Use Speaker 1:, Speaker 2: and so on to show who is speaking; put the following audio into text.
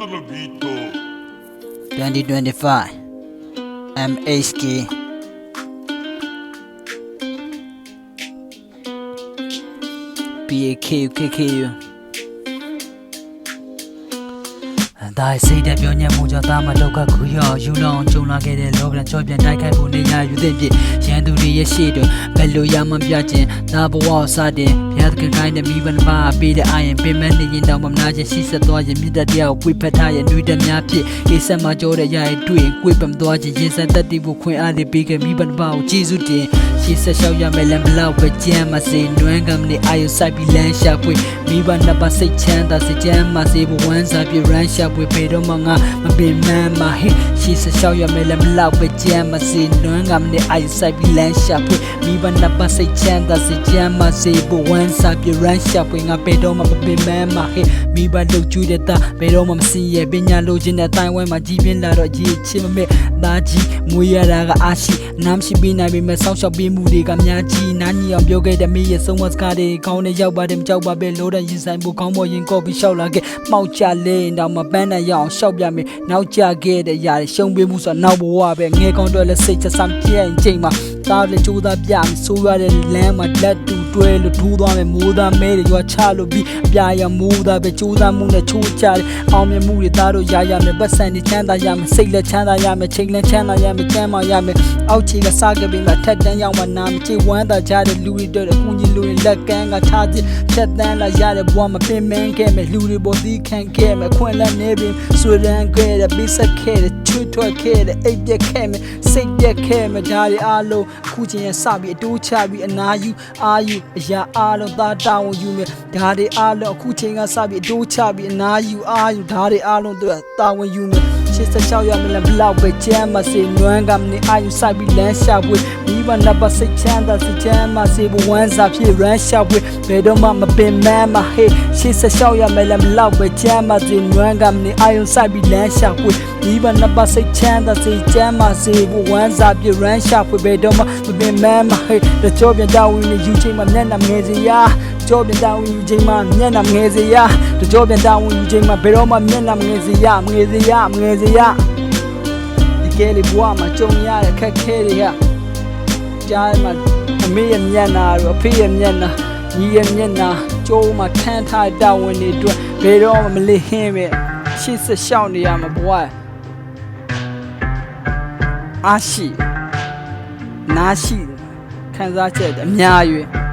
Speaker 1: 2025 MHK PAKU ဒါစိတ်တပြောညံ့မှုကြောင့်သားမလောက်ကခူရောယူလောင်ကြုံလာခဲ့တဲ့လောကချောပြန်တိုက်ခိုက်ဖို့နေရယူတဲ့ပြရန်သူတွေရဲ့ရှေ့တွေဘယ်လိုရမှပြခြင်းဒါဘဝစတဲ့ဘုရားသခင်ခိုင်းတဲ့မိဘနှစ်ပါးပေးတဲ့အရင်ပင်မနေရင်တောင်မနာခြင်းရှိဆက်သွားရင်မြတ်တရားကိုပွေဖက်ထားရဲ့နှွေးတဲ့များဖြစ်ကိစ္စမှာကြောတဲ့ရရဲ့တွေ့ကိုယ်ပံသွားခြင်းရင်ဆက်တတ်တည်ဖို့ခွင့်အားတွေပေးခဲ့မိဘနှစ်ပါးကိုကျေးဇူးတင်ရှေ့ဆက်လျှောက်ရမယ်လည်းဘလောက်ပဲကြမ်းမစေနွမ်းကမနေအာယုစိုက်ပြီးလမ်းရှာဖွေမိဘနှစ်ပါးစိတ်ချမ်းသာစေချမ်းမစေဘဝမ်းစားပြရန်ရှာဖွေပေတော့မှငါမပင်မမဟိရှေ့ဆက်လျှောက်ရမယ်လည်းဘလောက်ပဲကြမ်းမစေနွမ်းကမနေအာယုစိုက်ပြီးလမ်းရှာဖွေမိဘနှစ်ပါးစိတ်ချမ်းသာစေချမ်းမစေဘဝမ်းစားပြရန်ရှာဖွေငါပေတော့မှမပင်မမဟိမိဘလှုပ်ကျူးတဲ့တာပေတော့မှမစင်ရဲ့ပညာလိုချင်တဲ့တိုင်ဝဲမှာကြီးပြင်းလာတော့ကြီးချင်မမဲ့သားကြီးမွေးရတာကအားရှိနားရှိပြီးနိုင်ပေမဲ့ဆောက်ရှောက်ပေးမှုတွေကများကြီးနားညီအောင်ပြောခဲ့တဲ့မိရဲ့ဆုံးမစကားတွေခေါင်းနဲ့ရောက်ပါတယ်မကြောက်ပါပဲလို့တဲ့ရင်ဆိုင်ဖို့ခေါင်းပေါ်ရင်ကော့ပြီးရှောက်လာခဲ့မှောက်ချလဲတော့မပန်းနဲ့ရအောင်ရှောက်ပြမယ်နောက်ကြခဲ့တဲ့ຢာတွေရှုံးပေးမှုဆိုတော့နောက်ဘဝပဲငယ်ကောင်းတော့လဲစိတ်ချမ်းပြည့်ရင်ချိန်မှာသားလေကြိုးသားပြမယ်ဆိုရတဲ့လမ်းမှာလက်တူတွဲလို့ထိုးသွားမယ်မိုးသားမဲတွေရွာချလို့ပြီးအပြာရမိုးသားပဲကြိုးသားမှုနဲ့ချိုးချတယ်အောင်မြင်မှုတွေသားတို့ရရမယ်ပတ်စံတွေချမ်းသာရမယ်စိတ်လက်ချမ်းသာရမယ်ချိန်လက်ချမ်းသာရမယ်ကျမ်းမာရမယ်အောက်ခြေကစားခဲ့ပြီးမှထက်တန်းရောက်မှနာမချေဝမ်းသာကြတဲ့လူတွေတို့အကူကြီးလူတွေလက်ကမ်းကထားတဲ့ဖြတ်တန်းလာရတဲ့ဘဝမှာပင်မခဲ့မယ်လူတွေပေါ်သီးခံခဲ့မယ်ခွင့်လက်နေပြီးဆွေရန်ခဲ့တဲ့ပိစက်ခဲ့တဲ့ချွတ်ထွက်ခဲ့တဲ့အိပ်ပြက်ခဲ့မယ်စိတ်ပြက်ခဲ့မယ်ဒါတွေအားလုံးအခုချင်းရစပြီးအတိုးချပြီးအနာယူအာယူအရာအားလုံးသားတောင်းယူမယ်ဒါတွေအားလုံးအခုချင်းကစပြီးအတိုးချပြီးအနာယူအာယူဒါတွေအားလုံးသူတာဝန်ယူမယ်ရှစ်ဆက်ချောက်ရမယ်လည်းဘလောက်ပဲကျမ်းမစေနွမ်းကမနေအာယူစိုက်ပြီးလမ်းရှာဖွေမိဘနှစ်ပါးစိတ်ချမ်းသာစိတ်ချမ်းမစေဘဝမ်းစားဖြစ်ရန်ရှာဖွေဘယ်တော့မှမပင်မမဟေးရှစ်ဆက်ချောက်ရမယ်လည်းဘလောက်ပဲကျမ်းမစေနွမ်းကမနေအာယူစိုက်ပြီးလမ်းရှာဖွေမိဘနှစ်ပါးစိတ်ချမ်းသာစိတ်ချမ်းမစေဘဝမ်းစားဖြစ်ရန်ရှာဖွေဘယ်တော့မှမပင်မမဟေးတချို့ပြန်တောင်းဝင်ယူချိန်မှာမျက်နှာငယ်စရာကြောပြန်တောင်းဝင်ယူချိန်မှာမျက်နှာငယ်စရာတချို့ပြန်တောင်းဝင်ယူချိန်မှာဘယ်တော့မှမျက်နှာငယ်စရာငယ်စရာဒီကဲလေးဘဝမှာကြုံရတဲ့ခက်ခဲတွေကကြားမှာအမေရဲ့မျက်နှာရောအဖေရဲ့မျက်နှာညီရဲ့မျက်နှာကျိုးမှာထမ်းထားတောင်းဝင်တွေအတွက်ဘယ်တော့မှမလေးဟင်းပဲရှေ့ဆက်ရှောက်နေရမှာဘဝအားရှိနားရှိခံစားချက်အများကြီး